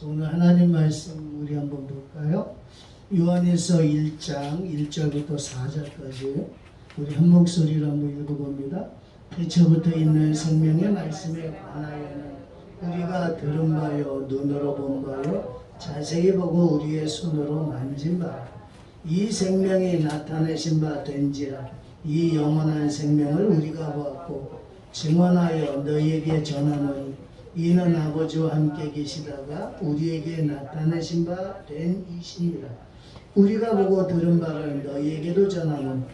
오늘 하나님 말씀 우리 한번 볼까요? 요한에서 1장 1절부터 4절까지 우리 한 목소리로 한번 읽어봅니다. 태초부터 있는 생명의 말씀에 관하여는 우리가 들은 바요 눈으로 본 바요 자세히 보고 우리의 손으로 만진 바 이 생명이 나타내신 바 된지라 이 영원한 생명을 우리가 보았고 증언하여 너희에게 전하노니 이는 아버지와 함께 계시다가 우리에게 나타내신 바 된 이시니라. 우리가 보고 들은 바를 너희에게도 전하노니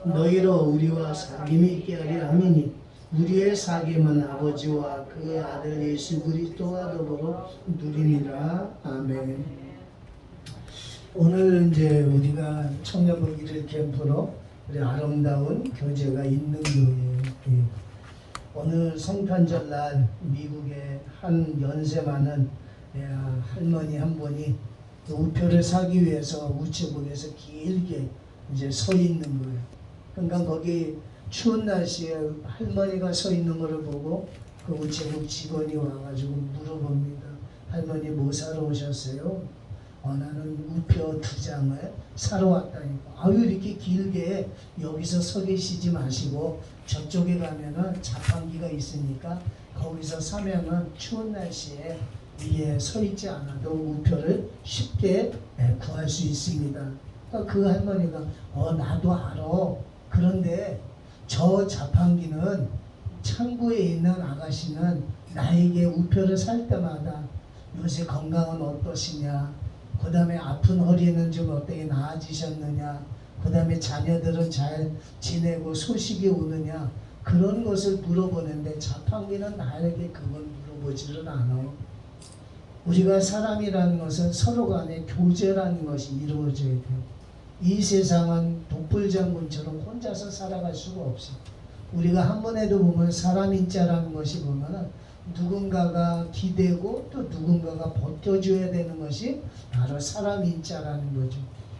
너희로 우리와 사귐이 있게 하려 함이니 우리의 사귐은 아버지와 그 아들 예수 그리스도와 더불어 누리니라. 아멘. 오늘 이제 우리가 청년부기를 캠프로 우리 아름다운 교제가 있는 교회, 오늘 성탄절날 미국의 한 연세 많은 할머니 한 분이 우표를 사기 위해서 우체국에서 길게 이제 서 있는 거예요. 그러니까 거기 추운 날씨에 할머니가 서 있는 것을 보고 그 우체국 직원이 와가지고 물어봅니다. 할머니 뭐 사러 오셨어요? 나는 우표 2장을 사러 왔다니까. 아유 이렇게 길게 여기서 서 계시지 마시고 저쪽에 가면은 자판기가 있으니까 거기서 사면은 추운 날씨에 위에 서 있지 않아도 우표를 쉽게 구할 수 있습니다. 그 할머니가 나도 알아. 그런데 저 자판기는 창구에 있는 아가씨는 나에게 우표를 살 때마다 요새 건강은 어떠시냐, 그 다음에 아픈 허리는 좀 어떻게 나아지셨느냐, 그 다음에 자녀들은 잘 지내고 소식이 오느냐, 그런 것을 물어보는데 자판기는 나에게 그걸 물어보지를 않아요. 우리가 사람이라는 것은 서로 간에 교제라는 것이 이루어져야 돼요. 이 세상은 독불장군처럼 혼자서 살아갈 수가 없어요. 우리가 한 번에도 보면 사람인자라는 것이 보면은 누군가가 기대고 또 누군가가 버텨줘야 되는 것이 바로 사람인자라는 거죠.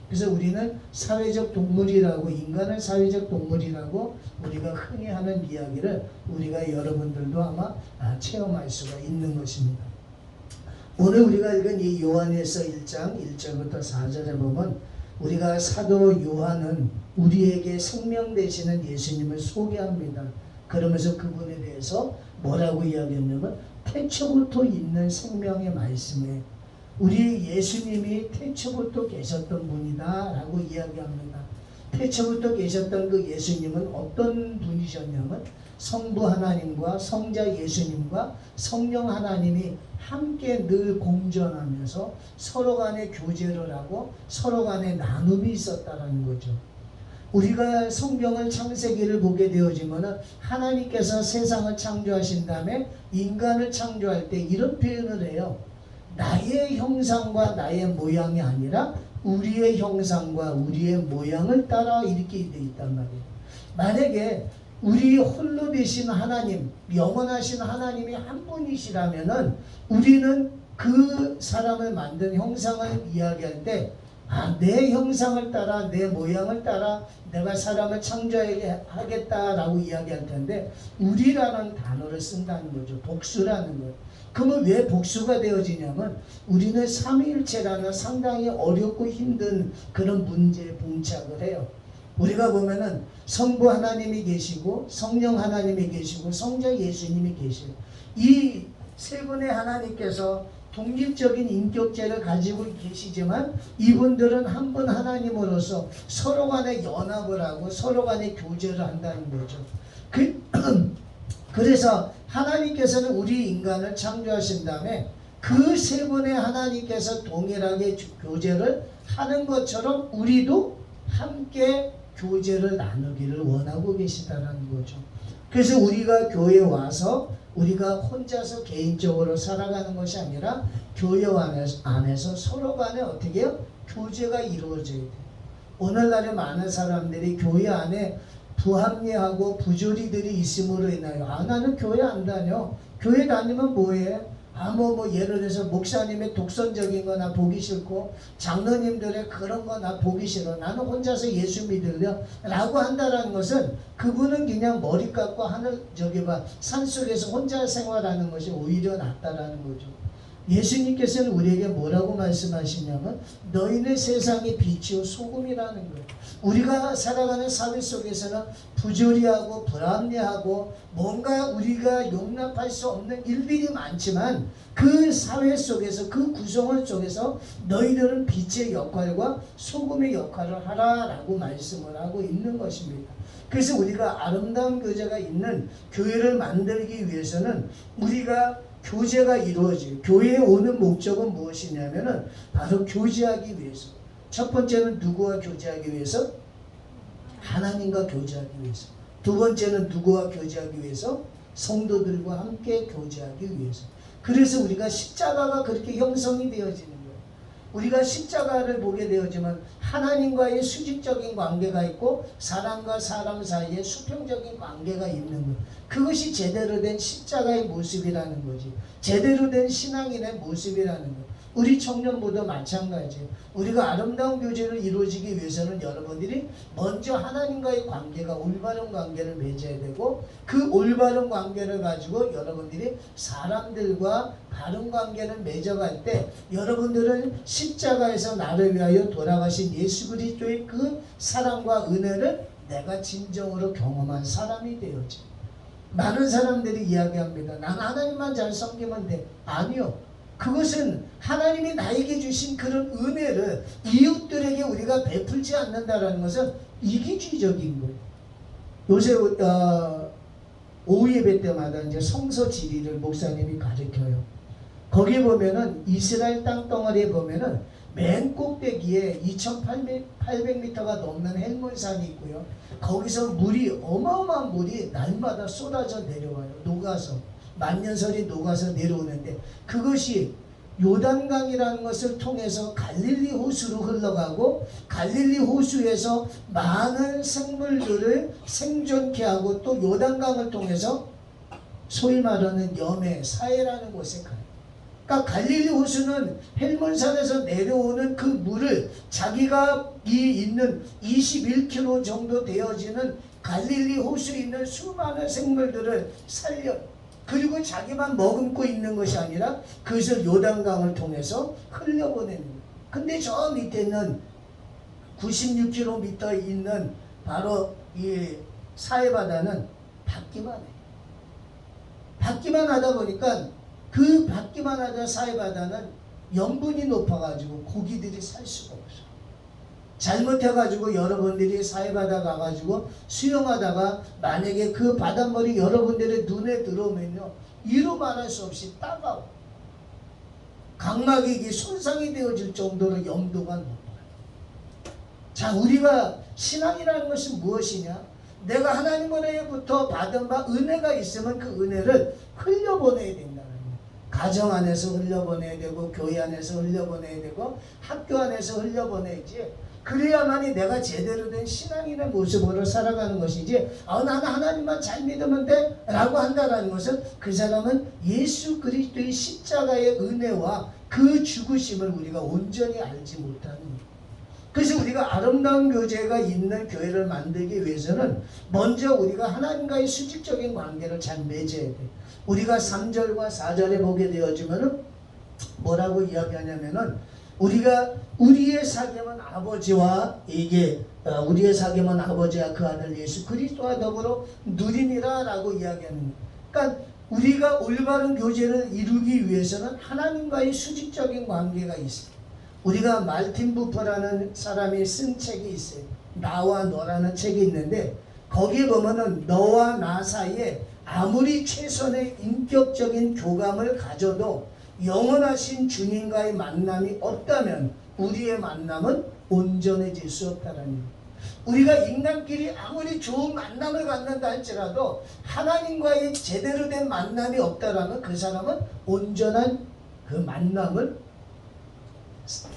그래서 우리는 사회적 동물이라고, 인간은 사회적 동물이라고 우리가 흔히 하는 이야기를 우리가 여러분들도 아마 체험할 수가 있는 것입니다. 오늘 우리가 읽은 이 요한에서 1장 1절부터 4절에 보면 우리가 사도 요한은 우리에게 생명 되시는 예수님을 소개합니다. 그러면서 그분에 대해서 뭐라고 이야기했냐면 태초부터 있는 생명의 말씀에 우리 예수님이 태초부터 계셨던 분이다 라고 이야기합니다. 태초부터 계셨던 그 예수님은 어떤 분이셨냐면 성부 하나님과 성자 예수님과 성령 하나님이 함께 늘 공존하면서 서로 간에 교제를 하고 서로 간에 나눔이 있었다는 거죠. 우리가 성경을 창세기를 보게 되어지면 하나님께서 세상을 창조하신 다음에 인간을 창조할 때 이런 표현을 해요. 나의 형상과 나의 모양이 아니라 우리의 형상과 우리의 모양을 따라 이렇게 되어 있단 말이에요. 만약에 우리 홀로 되신 하나님, 영원하신 하나님이 한 분이시라면은 우리는 그 사람을 만든 형상을 이야기할 때 내 형상을 따라 내 모양을 따라 내가 사람을 창조하겠다라고 이야기할 텐데 우리라는 단어를 쓴다는 거죠. 복수라는 거예요. 그러면 왜 복수가 되어지냐면 우리는 삼위일체라는 상당히 어렵고 힘든 그런 문제에 봉착을 해요. 우리가 보면은 성부 하나님이 계시고 성령 하나님이 계시고 성자 예수님이 계세요. 이 세 분의 하나님께서 독립적인 인격체를 가지고 계시지만 이분들은 한 분 하나님으로서 서로 간에 연합을 하고 서로 간에 교제를 한다는 거죠. 그래서 하나님께서는 우리 인간을 창조하신 다음에 그 세 분의 하나님께서 동일하게 교제를 하는 것처럼 우리도 함께 교제를 나누기를 원하고 계시다는 거죠. 그래서 우리가 교회에 와서 우리가 혼자서 개인적으로 살아가는 것이 아니라 교회 안에서 서로 간에 어떻게 해요? 교제가 이루어져야 돼요. 오늘날에 많은 사람들이 교회 안에 부합리하고 부조리들이 있음으로 인하여 나는 교회 안 다녀. 교회 다니면 뭐해? 예를 들어서 목사님의 독선적인 거 나 보기 싫고 장로님들의 그런 거 나 보기 싫어. 나는 혼자서 예수 믿으려 라고 한다라는 것은 그분은 그냥 머리 깎고 산속에서 혼자 생활하는 것이 오히려 낫다라는 거죠. 예수님께서는 우리에게 뭐라고 말씀하시냐면 너희는 세상의 빛이요 소금이라는 거예요. 우리가 살아가는 사회 속에서는 부조리하고 불합리하고 뭔가 우리가 용납할 수 없는 일들이 많지만 그 사회 속에서 그 구성원 속에서 너희들은 빛의 역할과 소금의 역할을 하라라고 말씀을 하고 있는 것입니다. 그래서 우리가 아름다운 교제가 있는 교회를 만들기 위해서는 우리가 교제가 이루어져요. 교회에 오는 목적은 무엇이냐면은 바로 교제하기 위해서. 첫 번째는 누구와 교제하기 위해서? 하나님과 교제하기 위해서. 두 번째는 누구와 교제하기 위해서? 성도들과 함께 교제하기 위해서. 그래서 우리가 십자가가 그렇게 형성이 되어지는 거예요. 우리가 십자가를 보게 되어지면 하나님과의 수직적인 관계가 있고 사람과 사람 사이에 수평적인 관계가 있는 것. 그것이 제대로 된 십자가의 모습이라는 거지. 제대로 된 신앙인의 모습이라는 것. 우리 청년부도 마찬가지예요. 우리가 아름다운 교제를 이루어지기 위해서는 여러분들이 먼저 하나님과의 관계가 올바른 관계를 맺어야 되고 그 올바른 관계를 가지고 여러분들이 사람들과 바른 관계를 맺어갈 때 여러분들은 십자가에서 나를 위하여 돌아가신 예수 그리스도의 그 사랑과 은혜를 내가 진정으로 경험한 사람이 되어지. 많은 사람들이 이야기합니다. 난 하나님만 잘 섬기면 돼. 아니요. 그것은 하나님이 나에게 주신 그런 은혜를 이웃들에게 우리가 베풀지 않는다는 것은 이기주의적인 거예요. 요새 오후 예배 때마다 이제 성서 지리를 목사님이 가르쳐요. 거기 보면은 이스라엘 땅덩어리에 보면은 맨 꼭대기에 2,800m가 넘는 헬몬산이 있고요. 거기서 물이 어마어마한 물이 날마다 쏟아져 내려와요. 녹아서 만년설이 녹아서 내려오는데 그것이 요단강이라는 것을 통해서 갈릴리 호수로 흘러가고 갈릴리 호수에서 많은 생물들을 생존케 하고 또 요단강을 통해서 소위 말하는 염해, 사해라는 곳에 가요. 그러니까 갈릴리 호수는 헬몬산에서 내려오는 그 물을 자기가 있는 21km 정도 되어지는 갈릴리 호수에 있는 수많은 생물들을 살려 그리고 자기만 머금고 있는 것이 아니라 그것을 요단강을 통해서 흘려보내는 거예요. 근데 저 밑에는 96km 있는 바로 이 사해바다는 받기만 해요. 받기만 하다 보니까 그 받기만 하다 사해바다는 염분이 높아가지고 고기들이 살 수가 없어요. 잘못해가지고 여러분들이 사해바다 가가지고 수영하다가 만약에 그 바닷물이 여러분들의 눈에 들어오면요 이루 말할 수 없이 따가워. 각막이 손상이 되어질 정도로 염도가 높아요. 자, 우리가 신앙이라는 것은 무엇이냐? 내가 하나님으로부터 받은 바 은혜가 있으면 그 은혜를 흘려보내야 된다는 거예요. 가정 안에서 흘려보내야 되고 교회 안에서 흘려보내야 되고 학교 안에서 흘려보내야지. 그래야만이 내가 제대로 된 신앙인의 모습으로 살아가는 것이지 나는 하나님만 잘 믿으면 돼 라고 한다는 것은 그 사람은 예수 그리스도의 십자가의 은혜와 그 죽으심을 우리가 온전히 알지 못하는 거예요. 그래서 우리가 아름다운 교제가 있는 교회를 만들기 위해서는 먼저 우리가 하나님과의 수직적인 관계를 잘 맺어야 돼. 우리가 3절과 4절에 보게 되어지면은 뭐라고 이야기하냐면은 우리가 우리의 사귐은 아버지와 우리의 사귐은 아버지와 그 아들 예수 그리스도와 더불어 누리니라 라고 이야기하는 거예요. 그러니까 우리가 올바른 교제를 이루기 위해서는 하나님과의 수직적인 관계가 있어요. 우리가 말틴 부퍼라는 사람이 쓴 책이 있어요. 나와 너라는 책이 있는데 거기에 보면은 너와 나 사이에 아무리 최선의 인격적인 교감을 가져도 영원하신 주님과의 만남이 없다면 우리의 만남은 온전해질 수 없다는 거예요. 우리가 인간끼리 아무리 좋은 만남을 갖는다 할지라도 하나님과의 제대로 된 만남이 없다라면 그 사람은 온전한 그 만남을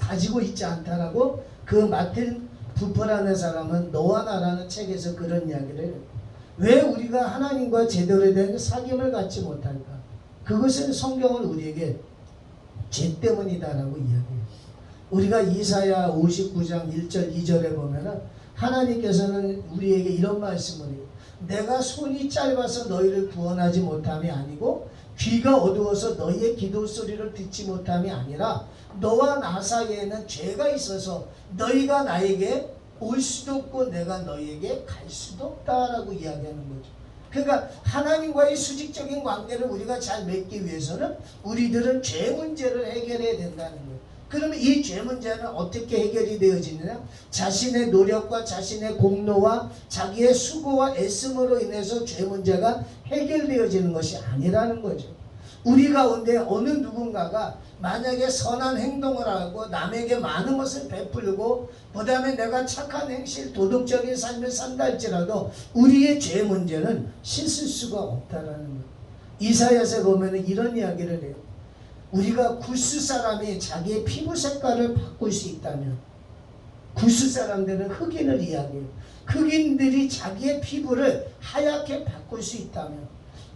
가지고 있지 않다라고 그 마틴 부퍼라는 사람은 너와 나라는 책에서 그런 이야기를 해요. 왜 우리가 하나님과 제대로 된 사귐을 갖지 못할까? 그것은 성경은 우리에게 죄 때문이다라고 이야기해요. 우리가 이사야 59장 1절 2절에 보면은 하나님께서는 우리에게 이런 말씀을 해요. 내가 손이 짧아서 너희를 구원하지 못함이 아니고 귀가 어두워서 너희의 기도 소리를 듣지 못함이 아니라 너와 나 사이에는 죄가 있어서 너희가 나에게 올 수도 없고 내가 너희에게 갈 수도 없다라고 이야기하는 거죠. 그러니까 하나님과의 수직적인 관계를 우리가 잘 맺기 위해서는 우리들은 죄 문제를 해결해야 된다는 거예요. 그러면 이 죄 문제는 어떻게 해결이 되어지느냐? 자신의 노력과 자신의 공로와 자기의 수고와 애씀으로 인해서 죄 문제가 해결되어지는 것이 아니라는 거죠. 우리 가운데 어느 누군가가 만약에 선한 행동을 하고 남에게 많은 것을 베풀고 그 다음에 내가 착한 행실 도덕적인 삶을 산다 할지라도 우리의 죄 문제는 씻을 수가 없다라는 거예요. 이사야서에 보면 이런 이야기를 해요. 우리가 구스 사람이 자기의 피부 색깔을 바꿀 수 있다면, 구스 사람들은 흑인을 이야기해요. 흑인들이 자기의 피부를 하얗게 바꿀 수 있다면,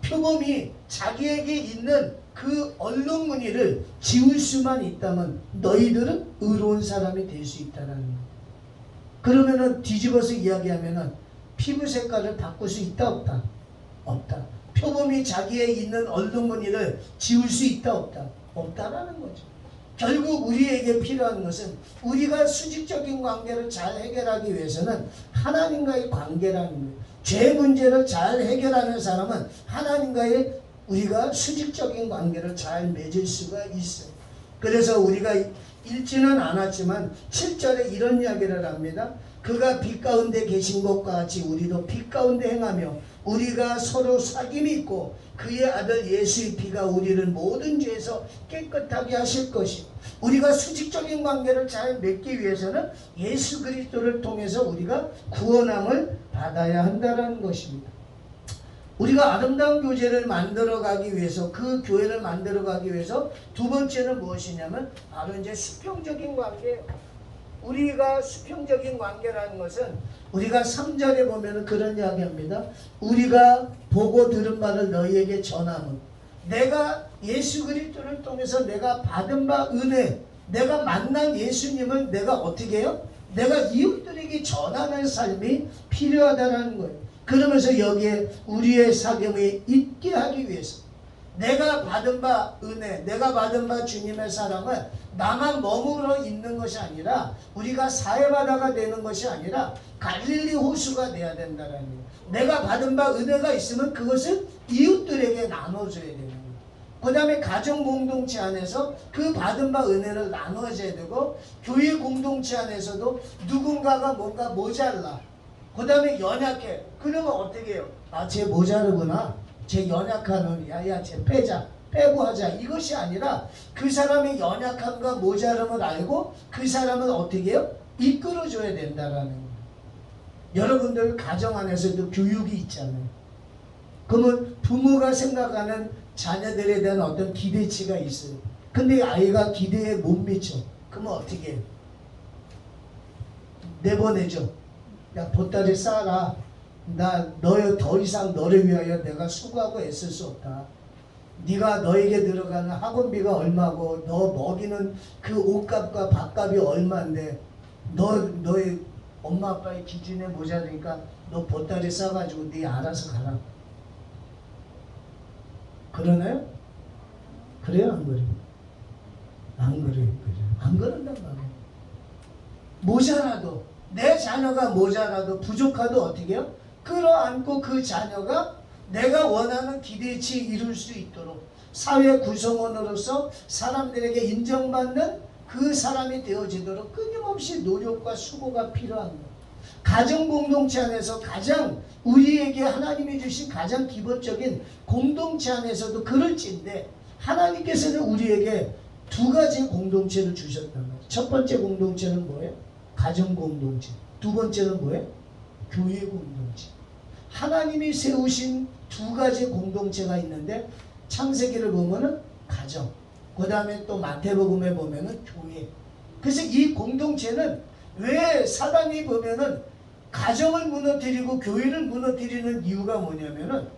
표범이 자기에게 있는 그 얼룩무늬를 지울 수만 있다면 너희들은 의로운 사람이 될 수 있다는 거예요. 그러면은 뒤집어서 이야기하면은 피부 색깔을 바꿀 수 있다 없다? 없다. 표범이 자기에 있는 얼룩무늬를 지울 수 있다 없다? 없다라는 거죠. 결국 우리에게 필요한 것은 우리가 수직적인 관계를 잘 해결하기 위해서는 하나님과의 관계라는 거예요. 죄 문제를 잘 해결하는 사람은 하나님과의 우리가 수직적인 관계를 잘 맺을 수가 있어요. 그래서 우리가 읽지는 않았지만 7절에 이런 이야기를 합니다. 그가 빛 가운데 계신 것과 같이 우리도 빛 가운데 행하며 우리가 서로 사귐이 있고 그의 아들 예수의 피가 우리를 모든 죄에서 깨끗하게 하실 것이요. 우리가 수직적인 관계를 잘 맺기 위해서는 예수 그리스도를 통해서 우리가 구원함을 받아야 한다는 것입니다. 우리가 아름다운 교제를 만들어가기 위해서, 그 교회를 만들어가기 위해서 두 번째는 무엇이냐면 바로 이제 수평적인 관계. 우리가 수평적인 관계라는 것은 우리가 3절에 보면 그런 이야기합니다. 우리가 보고 들은 바를 너희에게 전함은, 내가 예수 그리스도를 통해서 내가 받은 바 은혜, 내가 만난 예수님을 내가 어떻게 해요? 내가 이웃들에게 전하는 삶이 필요하다는 거예요. 그러면서 여기에 우리의 사경이 있게 하기 위해서 내가 받은 바 은혜, 내가 받은 바 주님의 사랑을 나만 머무러 있는 것이 아니라 우리가 사회바다가 되는 것이 아니라 갈릴리 호수가 돼야 된다는 거예요. 내가 받은 바 은혜가 있으면 그것을 이웃들에게 나눠줘야 되는 거예요. 그 다음에 가정 공동체 안에서 그 받은 바 은혜를 나눠줘야 되고, 교회 공동체 안에서도 누군가가 뭔가 모자라, 그 다음에 연약해. 그러면 어떻게 해요? 아, 쟤 모자르구나. 쟤 연약하는, 야야 쟤 빼자. 빼고 하자. 이것이 아니라 그 사람의 연약함과 모자름을 알고 그 사람을 어떻게 해요? 이끌어줘야 된다라는 거예요. 여러분들 가정 안에서도 교육이 있잖아요. 그러면 부모가 생각하는 자녀들에 대한 어떤 기대치가 있어요. 근데 아이가 기대에 못 미쳐. 그러면 어떻게 해요? 내보내죠. 야, 보따리 싸라. 나 더 이상 너를 위하여 내가 수고하고 애쓸 수 없다. 네가 너에게 들어가는 학원비가 얼마고 너 먹이는 그 옷값과 밥값이 얼마인데 너의 엄마 아빠의 기준에 모자르니까 너 보따리 싸가지고 네 알아서 가라. 그러나요? 그래요? 안 그래요? 안 그래요? 안 그런단 말이에요. 모자라도, 내 자녀가 모자라도 부족하도 어떻게 해요? 끌어안고 그 자녀가 내가 원하는 기대치 이룰 수 있도록 사회 구성원으로서 사람들에게 인정받는 그 사람이 되어지도록 끊임없이 노력과 수고가 필요한 거예요. 가정 공동체 안에서 가장 우리에게 하나님이 주신 가장 기본적인 공동체 안에서도 그럴지인데, 하나님께서는 우리에게 두 가지 공동체를 주셨단 말이에요. 첫 번째 공동체는 뭐예요? 가정 공동체. 두 번째는 뭐예요? 교회 공동체. 하나님이 세우신 두 가지 공동체가 있는데, 창세기를 보면은 가정, 그 다음에 또 마태복음에 보면은 교회. 그래서 이 공동체는 왜 사단이 보면은 가정을 무너뜨리고 교회를 무너뜨리는 이유가 뭐냐면은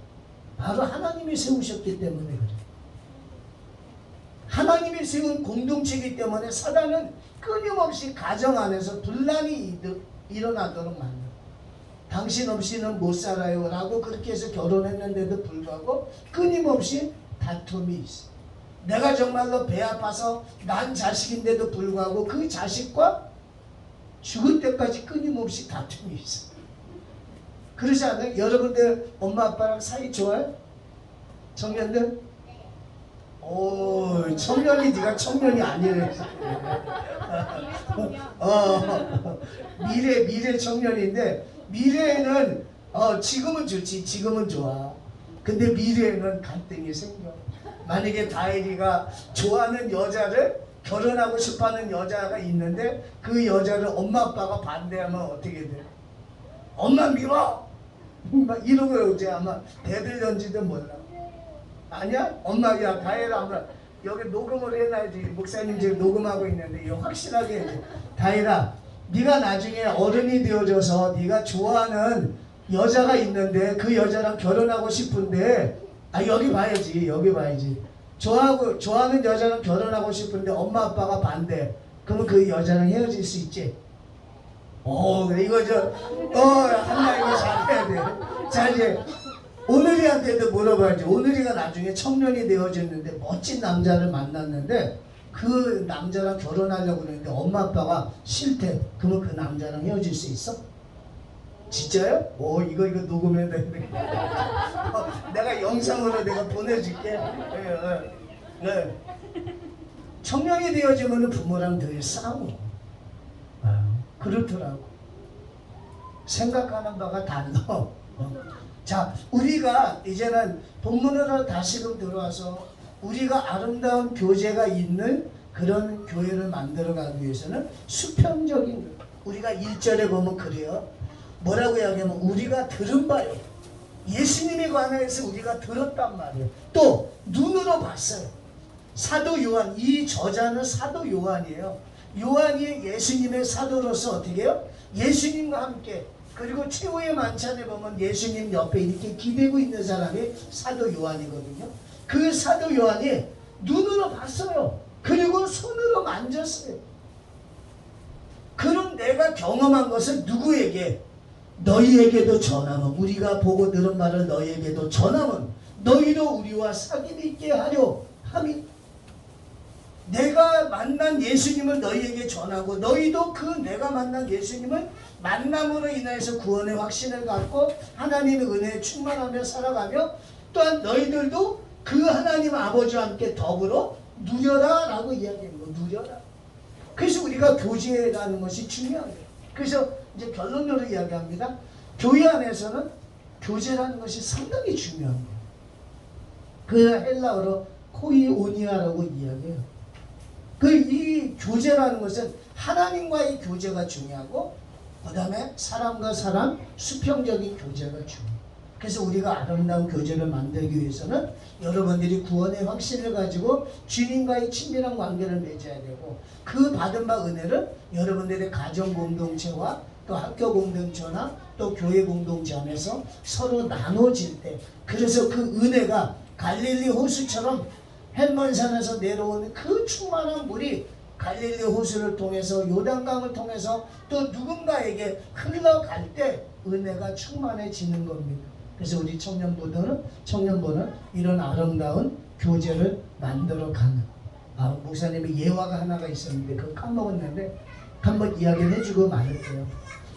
바로 하나님이 세우셨기 때문에 그래요. 하나님이 세운 공동체이기 때문에 사단은 끊임없이 가정 안에서 분란이 일어나도록 만들어요. 당신 없이는 못 살아요 라고 그렇게 해서 결혼했는데도 불구하고 끊임없이 다툼이 있어. 내가 정말로 배 아파서 난 자식인데도 불구하고 그 자식과 죽을 때까지 끊임없이 다툼이 있어. 그러지 않아요? 여러분들 엄마 아빠랑 사이 좋아요? 청년들? 오, 청년이 네가 청년이 아니래. 미래 청년인데, 미래에는 지금은 좋지, 지금은 좋아. 근데 미래에는 갈등이 생겨. 만약에 다혜리가 좋아하는 여자를 결혼하고 싶어하는 여자가 있는데 그 여자를 엄마 아빠가 반대하면 어떻게 돼? 엄마 밀어! 막 이러고 이제 아마 대들던지도 몰라. 아니야? 엄마, 야, 다혜라, 아마 여기 녹음을 해놔야지. 목사님 지금 녹음하고 있는데 이거 확실하게 해야지. 다혜라, 네가 나중에 어른이 되어져서 네가 좋아하는 여자가 있는데 그 여자랑 결혼하고 싶은데, 여기 봐야지, 여기 봐야지. 좋아하는 여자랑 결혼하고 싶은데 엄마 아빠가 반대. 그러면 그 여자랑 헤어질 수 있지? 그래, 이거 한나 이거 잘해야 돼. 자, 이제 오늘이한테도 물어봐야지. 오늘이가 나중에 청년이 되어졌는데 멋진 남자를 만났는데 그 남자랑 결혼하려고 그러는데 엄마 아빠가 싫대. 그러면 그 남자랑 헤어질 수 있어? 진짜요? 이거 녹음해야 되는데. 내가 영상으로 내가 보내줄게. 네. 청년이 되어지면 부모랑 늘 싸워. 그렇더라고. 생각하는 바가 달라. 자, 우리가 이제는 본문으로 다시금 들어와서 우리가 아름다운 교제가 있는 그런 교회를 만들어가기 위해서는 수평적인, 우리가 1절에 보면 그래요. 뭐라고 이야기하면 우리가 들은 바요. 예수님에 관해서 우리가 들었단 말이에요. 또 눈으로 봤어요. 사도 요한, 이 저자는 사도 요한이에요. 요한이 예수님의 사도로서 어떻게 해요? 예수님과 함께, 그리고 최후의 만찬에 보면 예수님 옆에 이렇게 기대고 있는 사람이 사도 요한이거든요. 그 사도 요한이 눈으로 봤어요. 그리고 손으로 만졌어요. 그럼 내가 경험한 것을 누구에게? 너희에게도 전하면, 우리가 보고 들은 말을 너희에게도 전하면 너희도 우리와 사귐이 있게 하려 함이. 내가 만난 예수님을 너희에게 전하고 너희도 그 내가 만난 예수님을 만남으로 인해서 구원의 확신을 갖고 하나님의 은혜에 충만하며 살아가며, 또한 너희들도 그 하나님 아버지와 함께 더불어 누려라 라고 이야기하는 거. 누려라. 그래서 우리가 교제라는 것이 중요해요. 그래서 이제 결론으로 이야기합니다. 교회 안에서는 교제라는 것이 상당히 중요한 거예요. 그 헬라어로 코이오니아라고 이야기해요. 이 교제라는 것은 하나님과의 교제가 중요하고, 그 다음에 사람과 사람 수평적인 교제가 중요해요. 그래서 우리가 아름다운 교제를 만들기 위해서는 여러분들이 구원의 확신을 가지고 주님과의 친밀한 관계를 맺어야 되고, 그 받은 바 은혜를 여러분들의 가정 공동체와 또 학교 공동체나 또 교회 공동체 안에서 서로 나눠질 때, 그래서 그 은혜가 갈릴리 호수처럼 헬몬산에서 내려오는 그 충만한 물이 갈릴리 호수를 통해서 요단강을 통해서 또 누군가에게 흘러갈 때 은혜가 충만해지는 겁니다. 그래서 우리 청년부는 이런 아름다운 교제를 만들어가는, 목사님이 예화가 하나가 있었는데 그거 까먹었는데 한번 이야기를 해주고 말을게요.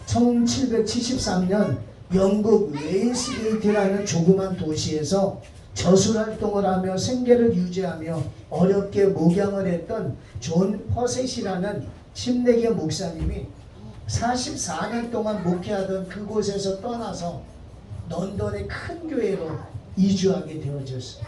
1773년 영국 웨인스게이트라는 조그만 도시에서 저술활동을 하며 생계를 유지하며 어렵게 목양을 했던 존 퍼셋이라는 침례교 목사님이 44년 동안 목회하던 그곳에서 떠나서 런던의 큰 교회로 이주하게 되어졌어요.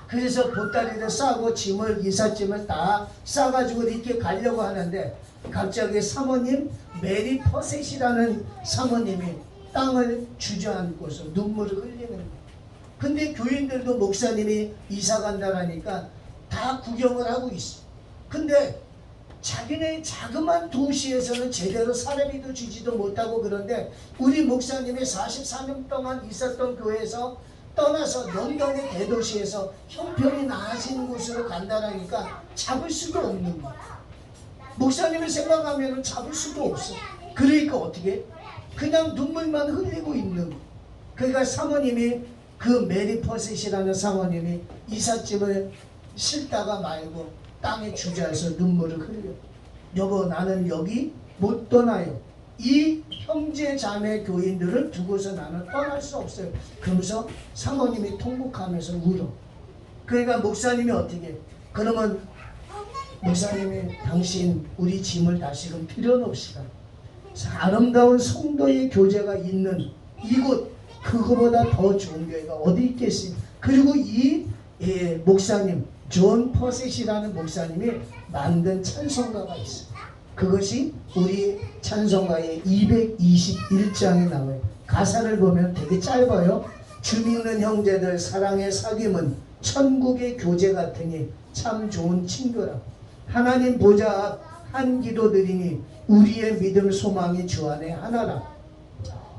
그래서 보따리를 싸고 이삿짐을 다 싸가지고 이렇게 가려고 하는데 갑자기 사모님 메리 퍼셋이라는 사모님이 땅을 주저앉고서 눈물을 흘리는 거예요. 근데 교인들도 목사님이 이사 간다라니까 다 구경을 하고 있어. 근데 자기네 자그마한 도시에서는 제대로 사례비도 주지도 못하고, 그런데 우리 목사님이 44년 동안 있었던 교회에서 떠나서 런던의 대도시에서 형편이 나아진 곳으로 간다라니까 잡을 수도 없는 거야. 목사님을 생각하면 잡을 수도 없어. 그러니까 어떻게? 그냥 눈물만 흘리고 있는 거야. 그러니까 사모님이 그 메리 퍼셋이라는 사모님이 이삿짐을 싣다가 말고 땅에 주저해서 눈물을 흘려. 여보, 나는 여기 못 떠나요. 이 형제 자매 교인들을 두고서 나는 떠날 수 없어요. 그러면서 사모님이 통곡하면서 울어. 그러니까 목사님이 어떻게? 그러면 목사님이 당신 우리 짐을 다시금 들여놓읍시다. 아름다운 성도의 교제가 있는 이곳, 그거보다 더 좋은 교회가 어디 있겠어요? 그리고 이 목사님 존 퍼셋이라는 목사님이 만든 찬송가가 있어요. 그것이 우리 찬송가의 221장에 나와요. 가사를 보면 되게 짧아요. 주 믿는 형제들 사랑의 사귐은 천국의 교제 같으니 참 좋은 친구라. 하나님 보좌 앞 한 기도드리니 우리의 믿음 소망이 주 안에 하나라.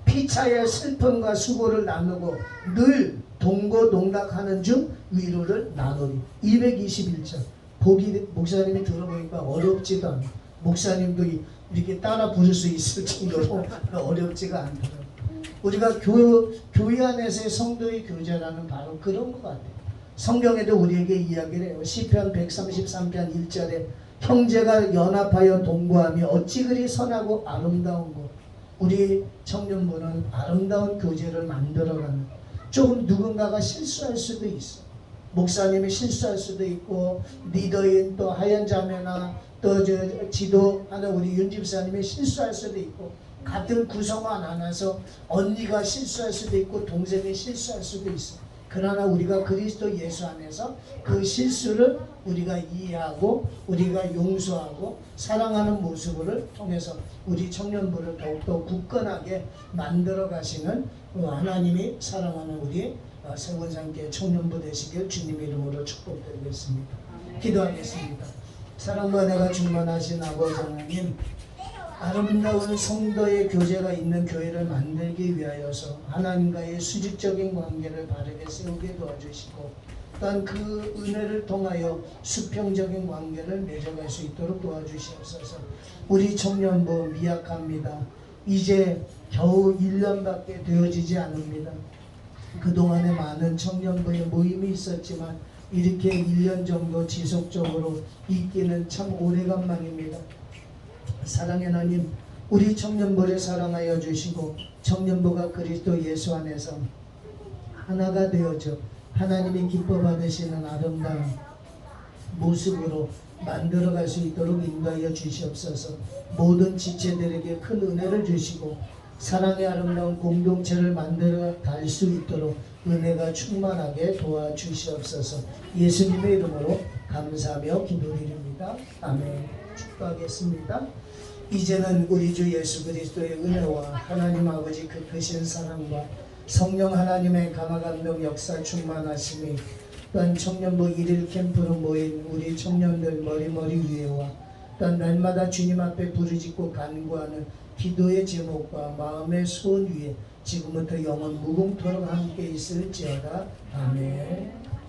피차의 슬픔과 수고를 나누고 늘 동고동락하는 중 위로를 나누리. 221장. 목사님이 들어보니까 어렵지도 않아. 목사님도 이렇게 따라 부를 수 있을 정도로 어렵지가 않더라고요. 우리가 교회 안에서의 성도의 교제라는 바로 그런 것 같아요. 성경에도 우리에게 이야기를 해요. 시편 133편 1절에 형제가 연합하여 동거하며 어찌 그리 선하고 아름다운 것. 우리 청년부는 아름다운 교제를 만들어가는, 조금 누군가가 실수할 수도 있어. 목사님이 실수할 수도 있고, 리더인 또 하연자매나 또 지도하는 우리 윤집사님이 실수할 수도 있고, 같은 구성원 안에서 언니가 실수할 수도 있고 동생이 실수할 수도 있어. 그러나 우리가 그리스도 예수 안에서 그 실수를 우리가 이해하고 우리가 용서하고 사랑하는 모습을 통해서 우리 청년부를 더욱더 굳건하게 만들어 가시는 하나님이 사랑하는 우리 세원상계 청년부 되시길 주님의 이름으로 축복드리겠습니다. 기도하겠습니다. 사랑과 은혜가 충만하신 아버지 하나님, 아름다운 성도의 교제가 있는 교회를 만들기 위하여서 하나님과의 수직적인 관계를 바르게 세우게 도와주시고, 또한 그 은혜를 통하여 수평적인 관계를 맺어갈 수 있도록 도와주시옵소서. 우리 청년부 미약합니다. 이제 겨우 1년밖에 되어지지 않습니다. 그동안에 많은 청년부의 모임이 있었지만 이렇게 1년 정도 지속적으로 있기는 참 오래간만입니다. 사랑의 하나님, 우리 청년부를 사랑하여 주시고 청년부가 그리스도 예수 안에서 하나가 되어져 하나님이 기뻐 받으시는 아름다운 모습으로 만들어갈 수 있도록 인도하여 주시옵소서. 모든 지체들에게 큰 은혜를 주시고 사랑의 아름다운 공동체를 만들어 갈 수 있도록 은혜가 충만하게 도와주시옵소서. 예수님의 이름으로 감사하며 기도드립니다. 아멘. 축복하겠습니다. 이제는 우리 주 예수 그리스도의 은혜와 하나님 아버지 그 크신 사랑과 성령 하나님의 감화감동 역사 충만하심이, 또한 청년부 1일 캠프로 모인 우리 청년들 머리머리 위에와 또한 날마다 주님 앞에 부르짖고 간구하는 기도의 제목과 마음의 소원 위에 지금부터 영원 무궁토록 함께 있을지어다. 아멘.